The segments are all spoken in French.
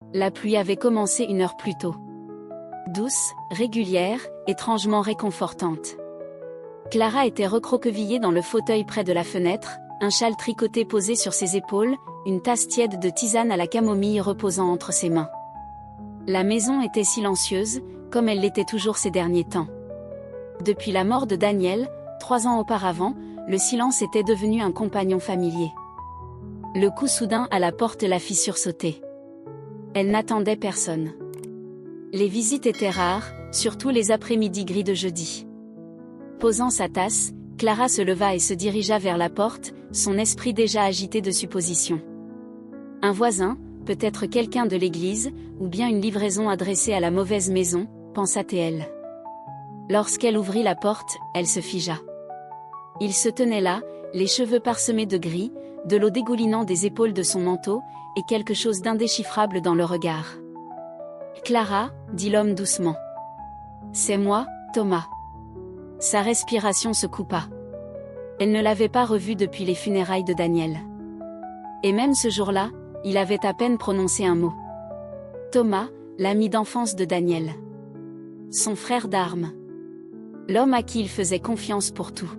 La pluie avait commencé 1 heure plus tôt. Douce, régulière, étrangement réconfortante. Clara était recroquevillée dans le fauteuil près de la fenêtre, un châle tricoté posé sur ses épaules, une tasse tiède de tisane à la camomille reposant entre ses mains. La maison était silencieuse, comme elle l'était toujours ces derniers temps. Depuis la mort de Daniel, 3 ans auparavant, le silence était devenu un compagnon familier. Le coup soudain à la porte la fit sursauter. Elle n'attendait personne. Les visites étaient rares, surtout les après-midi gris de jeudi. Posant sa tasse, Clara se leva et se dirigea vers la porte, son esprit déjà agité de suppositions. Un voisin, peut-être quelqu'un de l'église, ou bien une livraison adressée à la mauvaise maison, pensa-t-elle. Lorsqu'elle ouvrit la porte, elle se figea. Il se tenait là, les cheveux parsemés de gris, de l'eau dégoulinant des épaules de son manteau, et quelque chose d'indéchiffrable dans le regard. « Clara » dit l'homme doucement. « C'est moi, Thomas. » Sa respiration se coupa. Elle ne l'avait pas revu depuis les funérailles de Daniel. Et même ce jour-là, il avait à peine prononcé un mot. Thomas, l'ami d'enfance de Daniel. Son frère d'armes. L'homme à qui il faisait confiance pour tout.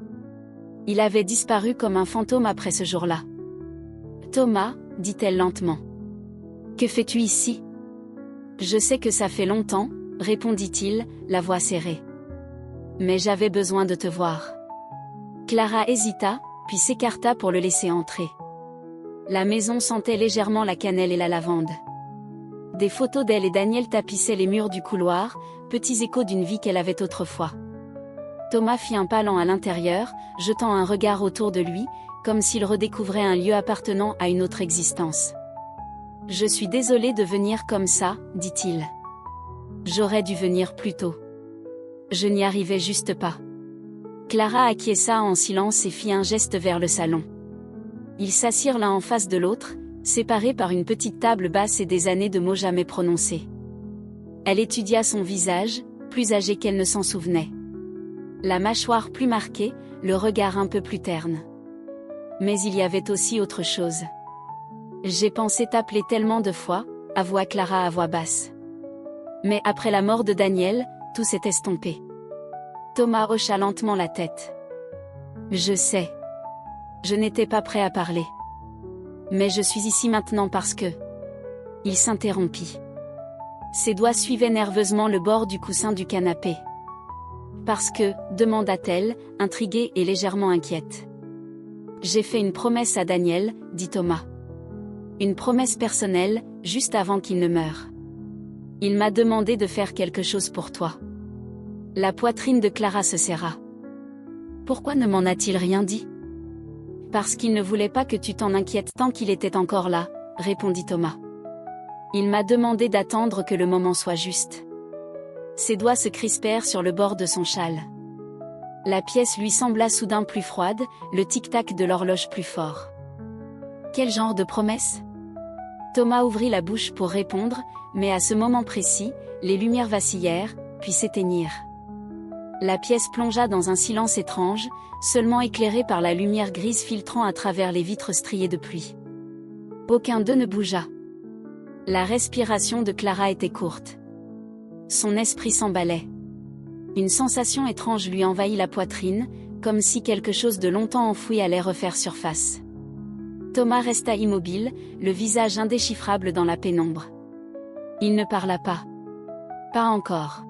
Il avait disparu comme un fantôme après ce jour-là. « Thomas » dit-elle lentement. « Que fais-tu ici ?»« Je sais que ça fait longtemps, » répondit-il, la voix serrée. « Mais j'avais besoin de te voir. » Clara hésita, puis s'écarta pour le laisser entrer. La maison sentait légèrement la cannelle et la lavande. Des photos d'elle et Daniel tapissaient les murs du couloir, petits échos d'une vie qu'elle avait autrefois. Thomas fit un pas lent à l'intérieur, jetant un regard autour de lui, comme s'il redécouvrait un lieu appartenant à une autre existence. « Je suis désolé de venir comme ça, » dit-il. « J'aurais dû venir plus tôt. Je n'y arrivais juste pas. » Clara acquiesça en silence et fit un geste vers le salon. Ils s'assirent l'un en face de l'autre, séparés par une petite table basse et des années de mots jamais prononcés. Elle étudia son visage, plus âgé qu'elle ne s'en souvenait. La mâchoire plus marquée, le regard un peu plus terne. Mais il y avait aussi autre chose. « J'ai pensé t'appeler tellement de fois », avoua Clara à voix basse. Mais après la mort de Daniel, tout s'est estompé. Thomas hocha lentement la tête. « Je sais. Je n'étais pas prêt à parler. Mais je suis ici maintenant parce que... » Il s'interrompit. Ses doigts suivaient nerveusement le bord du coussin du canapé. « Parce que, » demanda-t-elle, intriguée et légèrement inquiète. « J'ai fait une promesse à Daniel, » dit Thomas. « Une promesse personnelle, juste avant qu'il ne meure. Il m'a demandé de faire quelque chose pour toi. » La poitrine de Clara se serra. « Pourquoi ne m'en a-t-il rien dit ?»« Parce qu'il ne voulait pas que tu t'en inquiètes tant qu'il était encore là, » répondit Thomas. « Il m'a demandé d'attendre que le moment soit juste. » Ses doigts se crispèrent sur le bord de son châle. La pièce lui sembla soudain plus froide, le tic-tac de l'horloge plus fort. « Quel genre de promesse ?» Thomas ouvrit la bouche pour répondre, mais à ce moment précis, les lumières vacillèrent, puis s'éteignirent. La pièce plongea dans un silence étrange, seulement éclairé par la lumière grise filtrant à travers les vitres striées de pluie. Aucun d'eux ne bougea. La respiration de Clara était courte. Son esprit s'emballait. Une sensation étrange lui envahit la poitrine, comme si quelque chose de longtemps enfoui allait refaire surface. Thomas resta immobile, le visage indéchiffrable dans la pénombre. Il ne parla pas. Pas encore.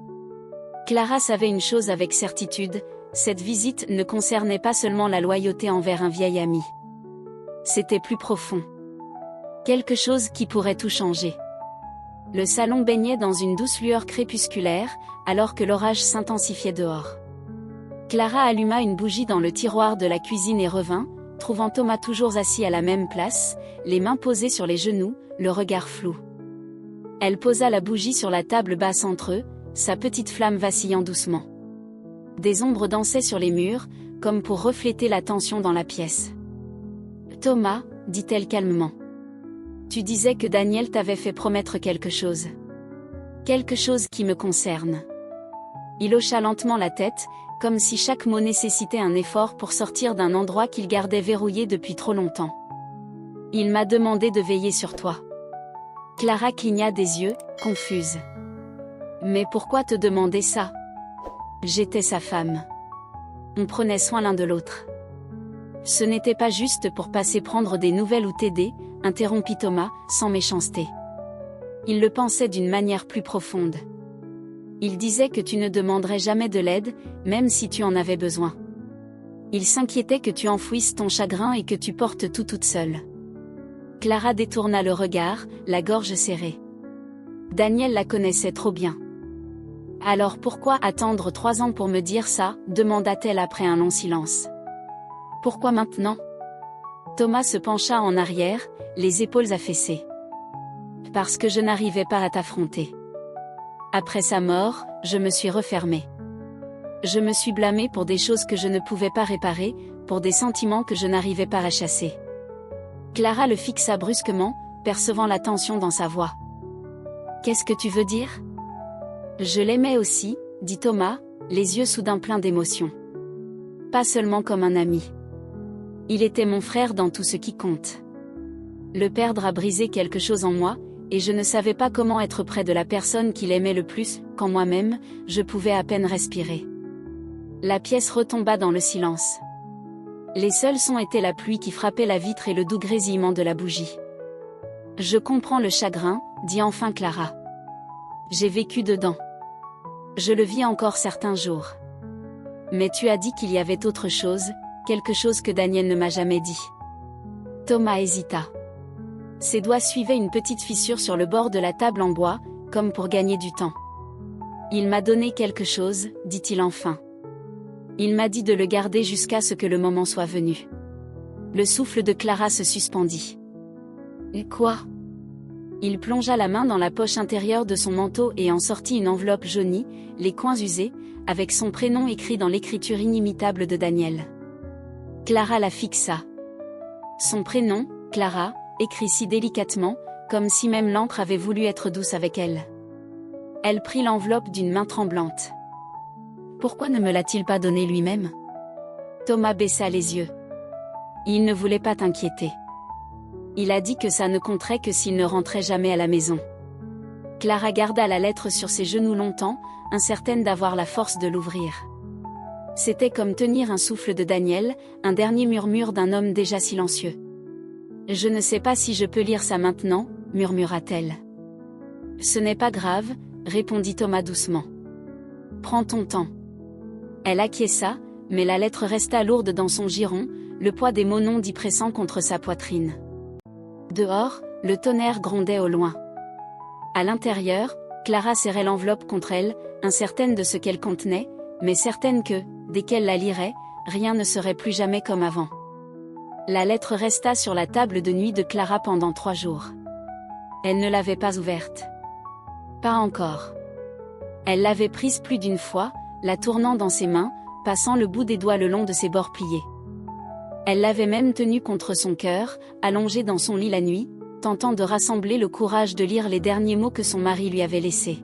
Clara savait une chose avec certitude, cette visite ne concernait pas seulement la loyauté envers un vieil ami. C'était plus profond. Quelque chose qui pourrait tout changer. Le salon baignait dans une douce lueur crépusculaire, alors que l'orage s'intensifiait dehors. Clara alluma une bougie dans le tiroir de la cuisine et revint, trouvant Thomas toujours assis à la même place, les mains posées sur les genoux, le regard flou. Elle posa la bougie sur la table basse entre eux, sa petite flamme vacillant doucement. Des ombres dansaient sur les murs, comme pour refléter la tension dans la pièce. « Thomas » dit-elle calmement. « Tu disais que Daniel t'avait fait promettre quelque chose. Quelque chose qui me concerne. » Il hocha lentement la tête, comme si chaque mot nécessitait un effort pour sortir d'un endroit qu'il gardait verrouillé depuis trop longtemps. « Il m'a demandé de veiller sur toi. » Clara cligna des yeux, confuse. Mais pourquoi te demander ça? J'étais sa femme. On prenait soin l'un de l'autre. Ce n'était pas juste pour passer prendre des nouvelles ou t'aider, interrompit Thomas, sans méchanceté. Il le pensait d'une manière plus profonde. Il disait que tu ne demanderais jamais de l'aide, même si tu en avais besoin. Il s'inquiétait que tu enfouisses ton chagrin et que tu portes tout toute seule. Clara détourna le regard, la gorge serrée. Daniel la connaissait trop bien. Alors pourquoi attendre 3 ans pour me dire ça, demanda-t-elle après un long silence. Pourquoi maintenant? Thomas se pencha en arrière, les épaules affaissées. Parce que je n'arrivais pas à t'affronter. Après sa mort, je me suis refermée. Je me suis blâmée pour des choses que je ne pouvais pas réparer, pour des sentiments que je n'arrivais pas à chasser. Clara le fixa brusquement, percevant la tension dans sa voix. Qu'est-ce que tu veux dire? Je l'aimais aussi, dit Thomas, les yeux soudain pleins d'émotion. Pas seulement comme un ami. Il était mon frère dans tout ce qui compte. Le perdre a brisé quelque chose en moi, et je ne savais pas comment être près de la personne qu'il aimait le plus, quand moi-même, je pouvais à peine respirer. La pièce retomba dans le silence. Les seuls sons étaient la pluie qui frappait la vitre et le doux grésillement de la bougie. Je comprends le chagrin, dit enfin Clara. J'ai vécu dedans. Je le vis encore certains jours. Mais tu as dit qu'il y avait autre chose, quelque chose que Daniel ne m'a jamais dit. Thomas hésita. Ses doigts suivaient une petite fissure sur le bord de la table en bois, comme pour gagner du temps. Il m'a donné quelque chose, dit-il enfin. Il m'a dit de le garder jusqu'à ce que le moment soit venu. Le souffle de Clara se suspendit. Et quoi? Il plongea la main dans la poche intérieure de son manteau et en sortit une enveloppe jaunie, les coins usés, avec son prénom écrit dans l'écriture inimitable de Daniel. Clara la fixa. Son prénom, Clara, écrit si délicatement, comme si même l'encre avait voulu être douce avec elle. Elle prit l'enveloppe d'une main tremblante. Pourquoi ne me l'a-t-il pas donné lui-même? Thomas baissa les yeux. Il ne voulait pas t'inquiéter. Il a dit que ça ne compterait que s'il ne rentrait jamais à la maison. Clara garda la lettre sur ses genoux longtemps, incertaine d'avoir la force de l'ouvrir. C'était comme tenir un souffle de Daniel, un dernier murmure d'un homme déjà silencieux. Je ne sais pas si je peux lire ça maintenant, murmura-t-elle. Ce n'est pas grave, répondit Thomas doucement. Prends ton temps. Elle acquiesça, mais la lettre resta lourde dans son giron, le poids des mots non dits pressant contre sa poitrine. Dehors, le tonnerre grondait au loin. À l'intérieur, Clara serrait l'enveloppe contre elle, incertaine de ce qu'elle contenait, mais certaine que, dès qu'elle la lirait, rien ne serait plus jamais comme avant. La lettre resta sur la table de nuit de Clara pendant 3 jours. Elle ne l'avait pas ouverte. Pas encore. Elle l'avait prise plus d'une fois, la tournant dans ses mains, passant le bout des doigts le long de ses bords pliés. Elle l'avait même tenue contre son cœur, allongée dans son lit la nuit, tentant de rassembler le courage de lire les derniers mots que son mari lui avait laissés.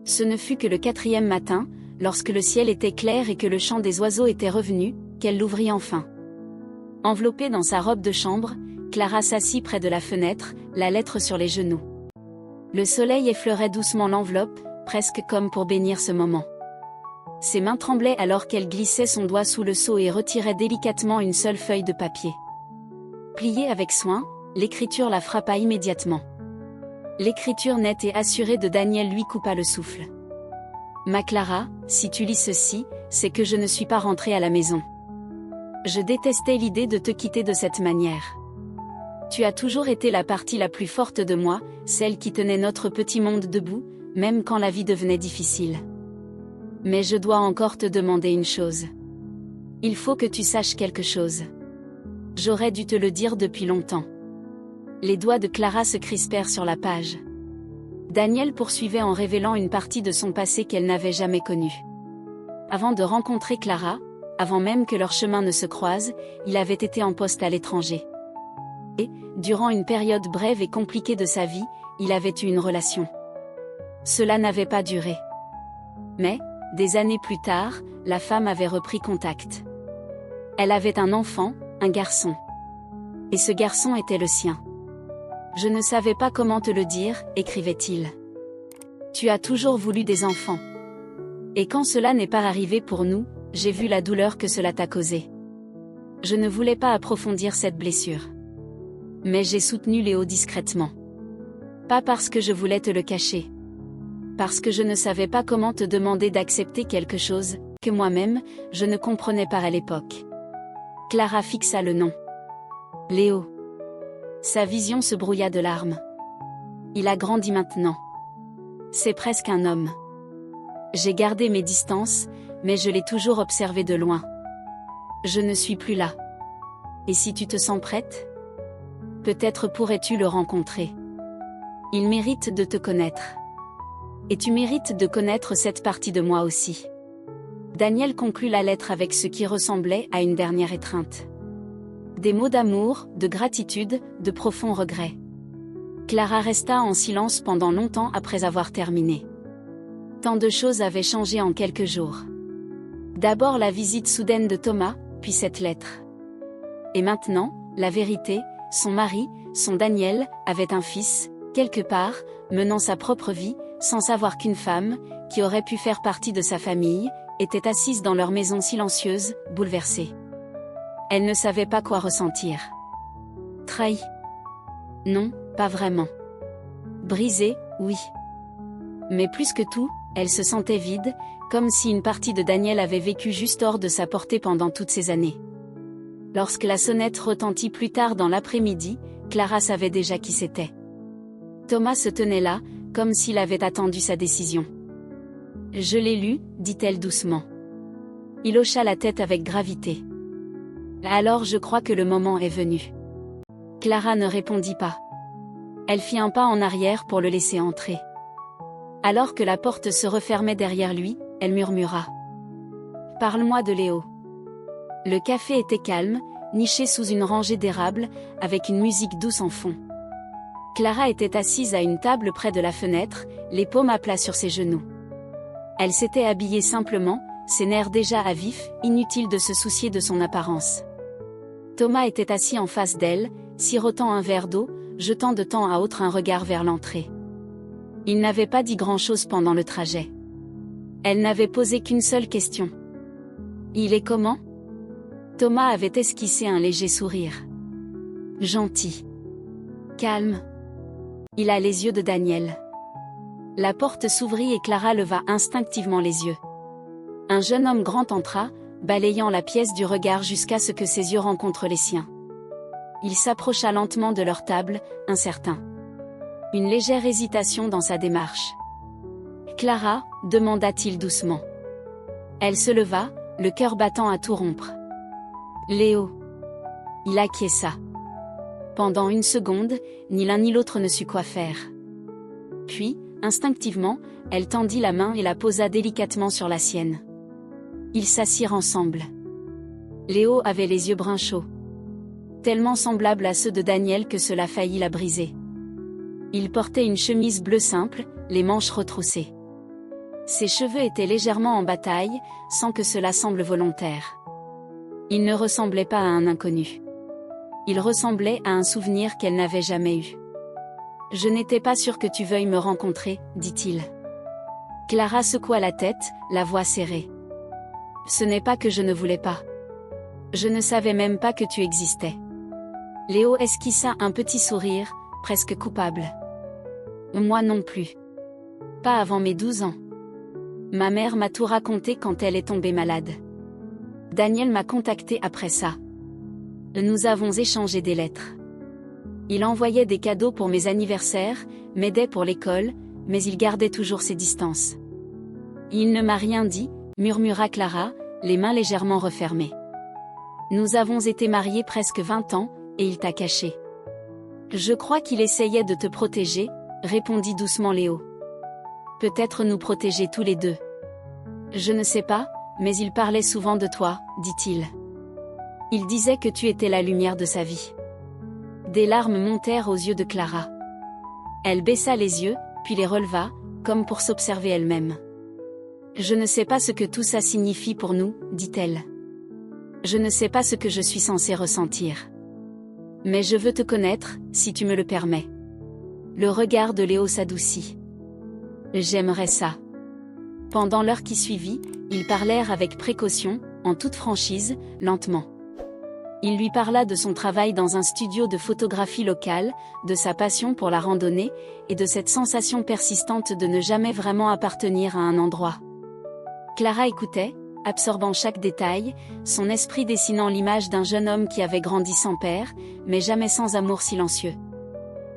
Ce ne fut que le 4e matin, lorsque le ciel était clair et que le chant des oiseaux était revenu, qu'elle l'ouvrit enfin. Enveloppée dans sa robe de chambre, Clara s'assit près de la fenêtre, la lettre sur les genoux. Le soleil effleurait doucement l'enveloppe, presque comme pour bénir ce moment. Ses mains tremblaient alors qu'elle glissait son doigt sous le seau et retirait délicatement une seule feuille de papier. Pliée avec soin, l'écriture la frappa immédiatement. L'écriture nette et assurée de Daniel lui coupa le souffle. Ma Clara, si tu lis ceci, c'est que je ne suis pas rentrée à la maison. Je détestais l'idée de te quitter de cette manière. Tu as toujours été la partie la plus forte de moi, celle qui tenait notre petit monde debout, même quand la vie devenait difficile. Mais je dois encore te demander une chose. Il faut que tu saches quelque chose. J'aurais dû te le dire depuis longtemps. Les doigts de Clara se crispèrent sur la page. Daniel poursuivait en révélant une partie de son passé qu'elle n'avait jamais connue. Avant de rencontrer Clara, avant même que leurs chemins ne se croisent, il avait été en poste à l'étranger. Et, durant une période brève et compliquée de sa vie, il avait eu une relation. Cela n'avait pas duré. Mais, des années plus tard, la femme avait repris contact. Elle avait un enfant, un garçon. Et ce garçon était le sien. Je ne savais pas comment te le dire, écrivait-il. Tu as toujours voulu des enfants. Et quand cela n'est pas arrivé pour nous, j'ai vu la douleur que cela t'a causée. Je ne voulais pas approfondir cette blessure. Mais j'ai soutenu Léo discrètement. Pas parce que je voulais te le cacher. Parce que je ne savais pas comment te demander d'accepter quelque chose, que moi-même, je ne comprenais pas à l'époque. Clara fixa le nom. Léo. Sa vision se brouilla de larmes. Il a grandi maintenant. C'est presque un homme. J'ai gardé mes distances, mais je l'ai toujours observé de loin. Je ne suis plus là. Et si tu te sens prête? Peut-être pourrais-tu le rencontrer. Il mérite de te connaître. Et tu mérites de connaître cette partie de moi aussi. Daniel conclut la lettre avec ce qui ressemblait à une dernière étreinte. Des mots d'amour, de gratitude, de profonds regrets. Clara resta en silence pendant longtemps après avoir terminé. Tant de choses avaient changé en quelques jours. D'abord la visite soudaine de Thomas, puis cette lettre. Et maintenant, la vérité, son mari, son Daniel, avait un fils, quelque part, menant sa propre vie, sans savoir qu'une femme, qui aurait pu faire partie de sa famille, était assise dans leur maison silencieuse, bouleversée. Elle ne savait pas quoi ressentir. Trahie? Non, pas vraiment. Brisée, oui. Mais plus que tout, elle se sentait vide, comme si une partie de Daniel avait vécu juste hors de sa portée pendant toutes ces années. Lorsque la sonnette retentit plus tard dans l'après-midi, Clara savait déjà qui c'était. Thomas se tenait là, comme s'il avait attendu sa décision. « Je l'ai lu », dit-elle doucement. Il hocha la tête avec gravité. « Alors je crois que le moment est venu. » Clara ne répondit pas. Elle fit un pas en arrière pour le laisser entrer. Alors que la porte se refermait derrière lui, elle murmura. « Parle-moi de Léo. » Le café était calme, niché sous une rangée d'érables, avec une musique douce en fond. Clara était assise à une table près de la fenêtre, les paumes à plat sur ses genoux. Elle s'était habillée simplement, ses nerfs déjà à vif, inutile de se soucier de son apparence. Thomas était assis en face d'elle, sirotant un verre d'eau, jetant de temps à autre un regard vers l'entrée. Il n'avait pas dit grand-chose pendant le trajet. Elle n'avait posé qu'une seule question. « Il est comment ?» Thomas avait esquissé un léger sourire. « Gentil. Calme. » Il a les yeux de Daniel. La porte s'ouvrit et Clara leva instinctivement les yeux. Un jeune homme grand entra, balayant la pièce du regard jusqu'à ce que ses yeux rencontrent les siens. Il s'approcha lentement de leur table, incertain. Une légère hésitation dans sa démarche. « Clara ?» demanda-t-il doucement. Elle se leva, le cœur battant à tout rompre. « Léo ?» Il acquiesça. Pendant une seconde, ni l'un ni l'autre ne sut quoi faire. Puis, instinctivement, elle tendit la main et la posa délicatement sur la sienne. Ils s'assirent ensemble. Léo avait les yeux bruns chauds. Tellement semblables à ceux de Daniel que cela faillit la briser. Il portait une chemise bleue simple, les manches retroussées. Ses cheveux étaient légèrement en bataille, sans que cela semble volontaire. Il ne ressemblait pas à un inconnu. Il ressemblait à un souvenir qu'elle n'avait jamais eu. « Je n'étais pas sûre que tu veuilles me rencontrer, » dit-il. Clara secoua la tête, la voix serrée. « Ce n'est pas que je ne voulais pas. Je ne savais même pas que tu existais. » Léo esquissa un petit sourire, presque coupable. « Moi non plus. Pas avant mes 12 ans. Ma mère m'a tout raconté quand elle est tombée malade. Daniel m'a contacté après ça. Nous avons échangé des lettres. Il envoyait des cadeaux pour mes anniversaires, m'aidait pour l'école, mais il gardait toujours ses distances. Il ne m'a rien dit, murmura Clara, les mains légèrement refermées. Nous avons été mariés presque 20 ans, et il t'a caché. Je crois qu'il essayait de te protéger, répondit doucement Léo. Peut-être nous protéger tous les deux. Je ne sais pas, mais il parlait souvent de toi, dit-il. Il disait que tu étais la lumière de sa vie. Des larmes montèrent aux yeux de Clara. Elle baissa les yeux, puis les releva, comme pour s'observer elle-même. Je ne sais pas ce que tout ça signifie pour nous, dit-elle. Je ne sais pas ce que je suis censée ressentir. Mais je veux te connaître, si tu me le permets. Le regard de Léo s'adoucit. J'aimerais ça. Pendant l'heure qui suivit, ils parlèrent avec précaution, en toute franchise, lentement. Il lui parla de son travail dans un studio de photographie locale, de sa passion pour la randonnée, et de cette sensation persistante de ne jamais vraiment appartenir à un endroit. Clara écoutait, absorbant chaque détail, son esprit dessinant l'image d'un jeune homme qui avait grandi sans père, mais jamais sans amour silencieux.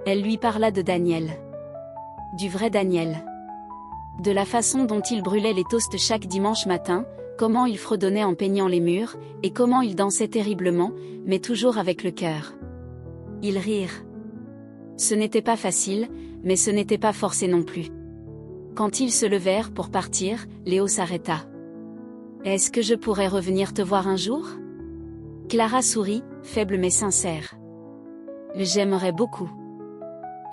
Elle lui parla de Daniel. Du vrai Daniel. De la façon dont il brûlait les toasts chaque dimanche matin, comment il fredonnait en peignant les murs, et comment il dansait terriblement, mais toujours avec le cœur. Ils rirent. Ce n'était pas facile, mais ce n'était pas forcé non plus. Quand ils se levèrent pour partir, Léo s'arrêta. « Est-ce que je pourrais revenir te voir un jour ?» Clara sourit, faible mais sincère. « J'aimerais beaucoup. »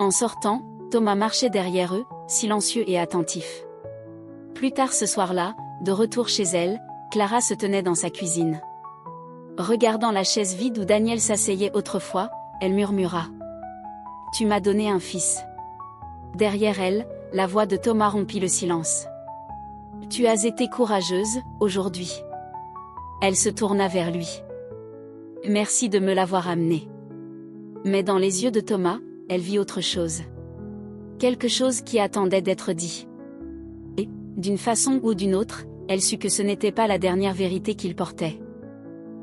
En sortant, Thomas marchait derrière eux, silencieux et attentif. Plus tard ce soir-là, de retour chez elle, Clara se tenait dans sa cuisine. Regardant la chaise vide où Daniel s'asseyait autrefois, elle murmura. « Tu m'as donné un fils. » Derrière elle, la voix de Thomas rompit le silence. « Tu as été courageuse, aujourd'hui. » Elle se tourna vers lui. « Merci de me l'avoir amené. » Mais dans les yeux de Thomas, elle vit autre chose. Quelque chose qui attendait d'être dit. Et, d'une façon ou d'une autre, elle sut que ce n'était pas la dernière vérité qu'il portait.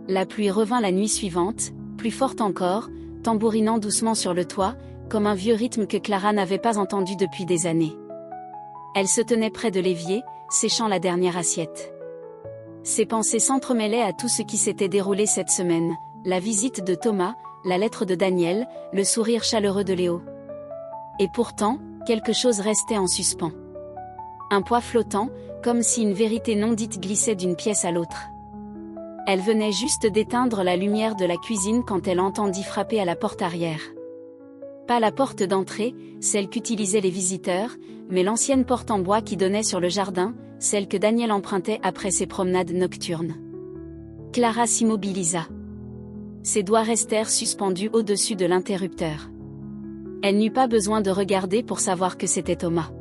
La pluie revint la nuit suivante, plus forte encore, tambourinant doucement sur le toit, comme un vieux rythme que Clara n'avait pas entendu depuis des années. Elle se tenait près de l'évier, séchant la dernière assiette. Ses pensées s'entremêlaient à tout ce qui s'était déroulé cette semaine, la visite de Thomas, la lettre de Daniel, le sourire chaleureux de Léo. Et pourtant, quelque chose restait en suspens. Un poids flottant, comme si une vérité non dite glissait d'une pièce à l'autre. Elle venait juste d'éteindre la lumière de la cuisine quand elle entendit frapper à la porte arrière. Pas la porte d'entrée, celle qu'utilisaient les visiteurs, mais l'ancienne porte en bois qui donnait sur le jardin, celle que Daniel empruntait après ses promenades nocturnes. Clara s'immobilisa. Ses doigts restèrent suspendus au-dessus de l'interrupteur. Elle n'eut pas besoin de regarder pour savoir que c'était Thomas.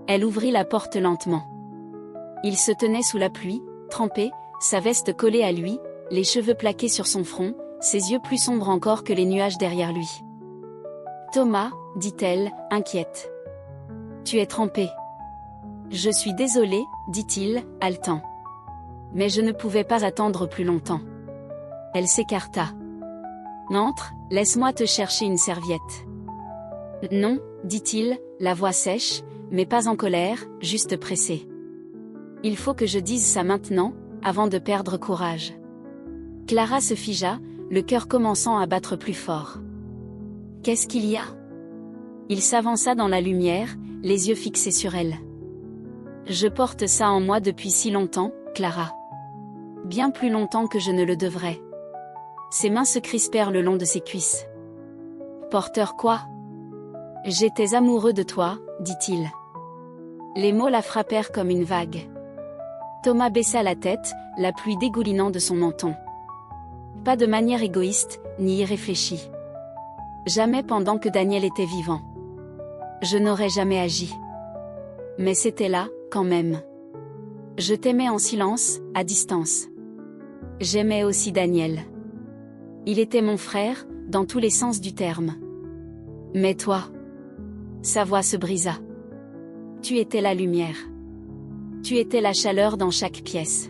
Elle ouvrit la porte lentement. Il se tenait sous la pluie, trempé, sa veste collée à lui, les cheveux plaqués sur son front, ses yeux plus sombres encore que les nuages derrière lui. « Thomas, » dit-elle, inquiète. « Tu es trempé. »« Je suis désolée, » dit-il, haletant. Mais je ne pouvais pas attendre plus longtemps. Elle s'écarta. « Entre, laisse-moi te chercher une serviette. »« Non, » dit-il, la voix sèche, mais pas en colère, juste pressé. « Il faut que je dise ça maintenant, avant de perdre courage. » Clara se figea, le cœur commençant à battre plus fort. « Qu'est-ce qu'il y a ?» Il s'avança dans la lumière, les yeux fixés sur elle. « Je porte ça en moi depuis si longtemps, Clara. Bien plus longtemps que je ne le devrais. » Ses mains se crispèrent le long de ses cuisses. « Porteur quoi ?»« J'étais amoureux de toi, » dit-il. Les mots la frappèrent comme une vague. Thomas baissa la tête, la pluie dégoulinant de son menton. Pas de manière égoïste, ni irréfléchie. Jamais pendant que Daniel était vivant. Je n'aurais jamais agi. Mais c'était là, quand même. Je t'aimais en silence, à distance. J'aimais aussi Daniel. Il était mon frère, dans tous les sens du terme. Mais toi... Sa voix se brisa. Tu étais la lumière. Tu étais la chaleur dans chaque pièce.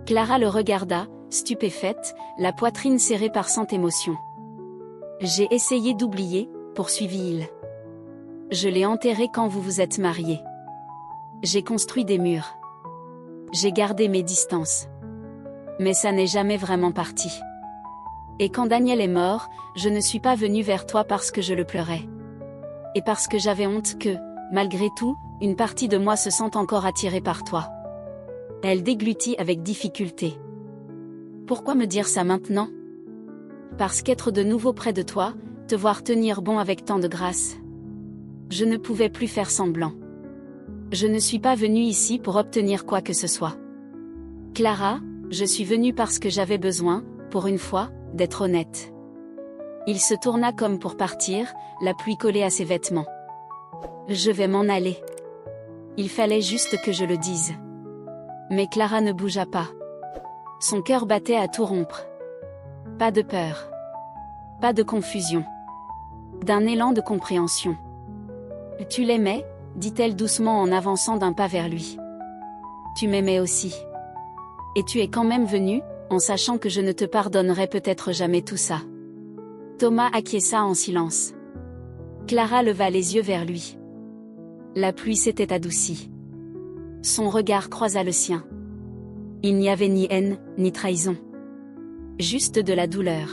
Clara le regarda, stupéfaite, la poitrine serrée par cent émotions. J'ai essayé d'oublier, poursuivit-il. Je l'ai enterré quand vous vous êtes mariés. J'ai construit des murs. J'ai gardé mes distances. Mais ça n'est jamais vraiment parti. Et quand Daniel est mort, je ne suis pas venue vers toi parce que je le pleurais. Et parce que j'avais honte que, malgré tout, une partie de moi se sente encore attirée par toi. Elle déglutit avec difficulté. Pourquoi me dire ça maintenant ? Parce qu'être de nouveau près de toi, te voir tenir bon avec tant de grâce. Je ne pouvais plus faire semblant. Je ne suis pas venue ici pour obtenir quoi que ce soit. Clara, je suis venue parce que j'avais besoin, pour une fois, d'être honnête. Il se tourna comme pour partir, la pluie collée à ses vêtements. Je vais m'en aller. Il fallait juste que je le dise. Mais Clara ne bougea pas. Son cœur battait à tout rompre. Pas de peur. Pas de confusion. D'un élan de compréhension. Tu l'aimais, dit-elle doucement en avançant d'un pas vers lui. Tu m'aimais aussi. Et tu es quand même venu, en sachant que je ne te pardonnerai peut-être jamais tout ça. Thomas acquiesça en silence. Clara leva les yeux vers lui. La pluie s'était adoucie. Son regard croisa le sien. Il n'y avait ni haine, ni trahison. Juste de la douleur.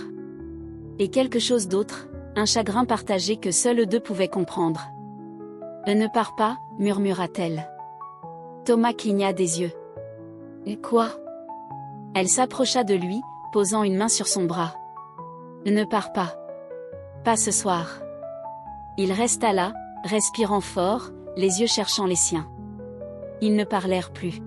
Et quelque chose d'autre, un chagrin partagé que seuls deux pouvaient comprendre. « Ne pars pas », murmura-t-elle. Thomas cligna des yeux. « Quoi ?» Elle s'approcha de lui, posant une main sur son bras. « Ne pars pas. Pas ce soir. » Il resta là, respirant fort, les yeux cherchant les siens. Ils ne parlèrent plus.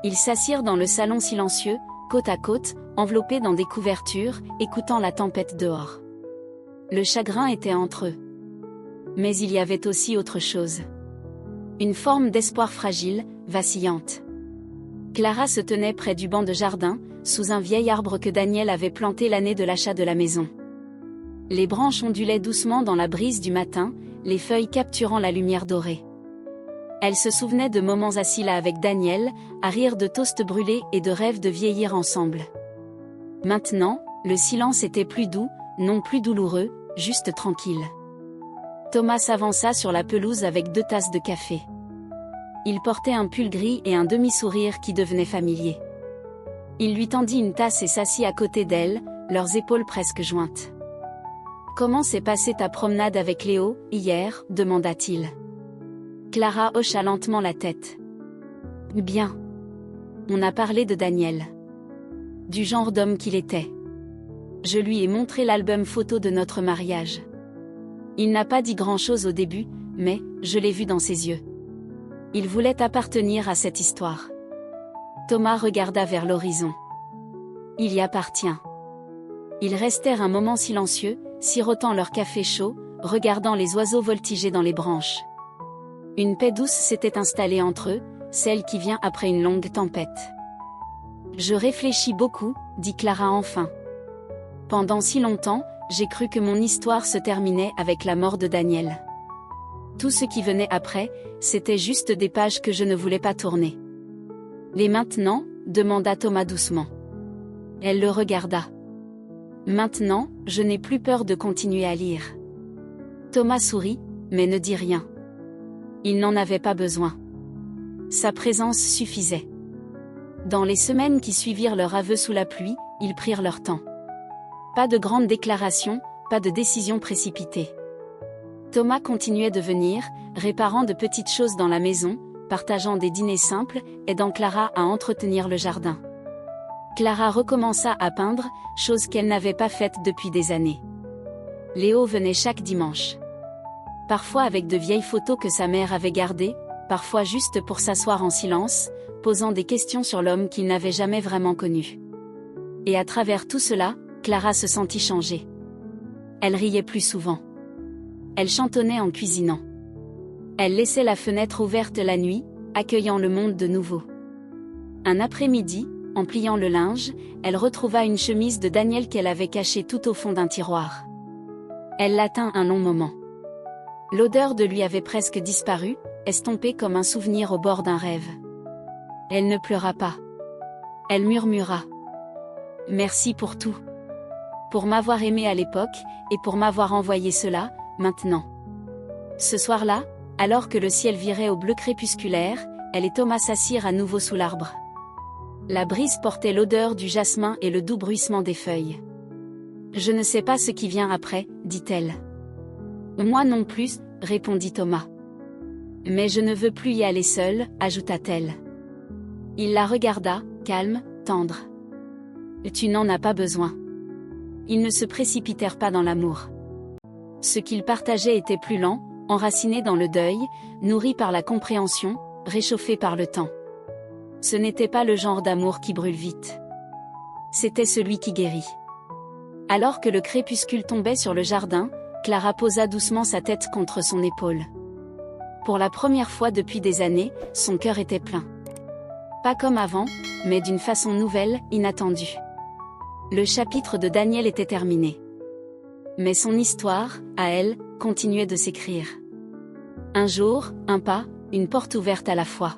Ils s'assirent dans le salon silencieux, côte à côte, enveloppés dans des couvertures, écoutant la tempête dehors. Le chagrin était entre eux. Mais il y avait aussi autre chose. Une forme d'espoir fragile, vacillante. Clara se tenait près du banc de jardin, sous un vieil arbre que Daniel avait planté l'année de l'achat de la maison. Les branches ondulaient doucement dans la brise du matin, les feuilles capturant la lumière dorée. Elle se souvenait de moments assis là avec Daniel, à rire de toasts brûlés et de rêves de vieillir ensemble. Maintenant, le silence était plus doux, non plus douloureux, juste tranquille. Thomas s'avança sur la pelouse avec 2 tasses de café. Il portait un pull gris et un demi-sourire qui devenait familier. Il lui tendit une tasse et s'assit à côté d'elle, leurs épaules presque jointes. « Comment s'est passée ta promenade avec Léo, hier ?» demanda-t-il. Clara hocha lentement la tête. « Bien. On a parlé de Daniel. Du genre d'homme qu'il était. Je lui ai montré l'album photo de notre mariage. Il n'a pas dit grand-chose au début, mais, je l'ai vu dans ses yeux. Il voulait appartenir à cette histoire. » Thomas regarda vers l'horizon. « Il y appartient. » Ils restèrent un moment silencieux, sirotant leur café chaud, regardant les oiseaux voltiger dans les branches. Une paix douce s'était installée entre eux, celle qui vient après une longue tempête. « Je réfléchis beaucoup, » dit Clara enfin. « Pendant si longtemps, j'ai cru que mon histoire se terminait avec la mort de Daniel. Tout ce qui venait après, c'était juste des pages que je ne voulais pas tourner. »« Et maintenant ?» demanda Thomas doucement. Elle le regarda. « Maintenant, je n'ai plus peur de continuer à lire. » Thomas sourit, mais ne dit rien. Il n'en avait pas besoin. Sa présence suffisait. Dans les semaines qui suivirent leur aveu sous la pluie, ils prirent leur temps. Pas de grandes déclarations, pas de décisions précipitées. Thomas continuait de venir, réparant de petites choses dans la maison, partageant des dîners simples, aidant Clara à entretenir le jardin. Clara recommença à peindre, chose qu'elle n'avait pas faite depuis des années. Léo venait chaque dimanche. Parfois avec de vieilles photos que sa mère avait gardées, parfois juste pour s'asseoir en silence, posant des questions sur l'homme qu'il n'avait jamais vraiment connu. Et à travers tout cela, Clara se sentit changer. Elle riait plus souvent. Elle chantonnait en cuisinant. Elle laissait la fenêtre ouverte la nuit, accueillant le monde de nouveau. Un après-midi, en pliant le linge, elle retrouva une chemise de Daniel qu'elle avait cachée tout au fond d'un tiroir. Elle la tint un long moment. L'odeur de lui avait presque disparu, estompée comme un souvenir au bord d'un rêve. Elle ne pleura pas. Elle murmura. « Merci pour tout. Pour m'avoir aimé à l'époque, et pour m'avoir envoyé cela, maintenant. » Ce soir-là, alors que le ciel virait au bleu crépusculaire, elle et Thomas s'assirent à nouveau sous l'arbre. La brise portait l'odeur du jasmin et le doux bruissement des feuilles. « Je ne sais pas ce qui vient après, » dit-elle. « Moi non plus, » répondit Thomas. « Mais je ne veux plus y aller seule, » ajouta-t-elle. Il la regarda, calme, tendre. « Tu n'en as pas besoin. » Ils ne se précipitèrent pas dans l'amour. Ce qu'ils partageaient était plus lent, enraciné dans le deuil, nourri par la compréhension, réchauffé par le temps. Ce n'était pas le genre d'amour qui brûle vite. C'était celui qui guérit. Alors que le crépuscule tombait sur le jardin, Clara posa doucement sa tête contre son épaule. Pour la première fois depuis des années, son cœur était plein. Pas comme avant, mais d'une façon nouvelle, inattendue. Le chapitre de Daniel était terminé. Mais son histoire, à elle, continuait de s'écrire. Un jour, un pas, une porte ouverte à la fois.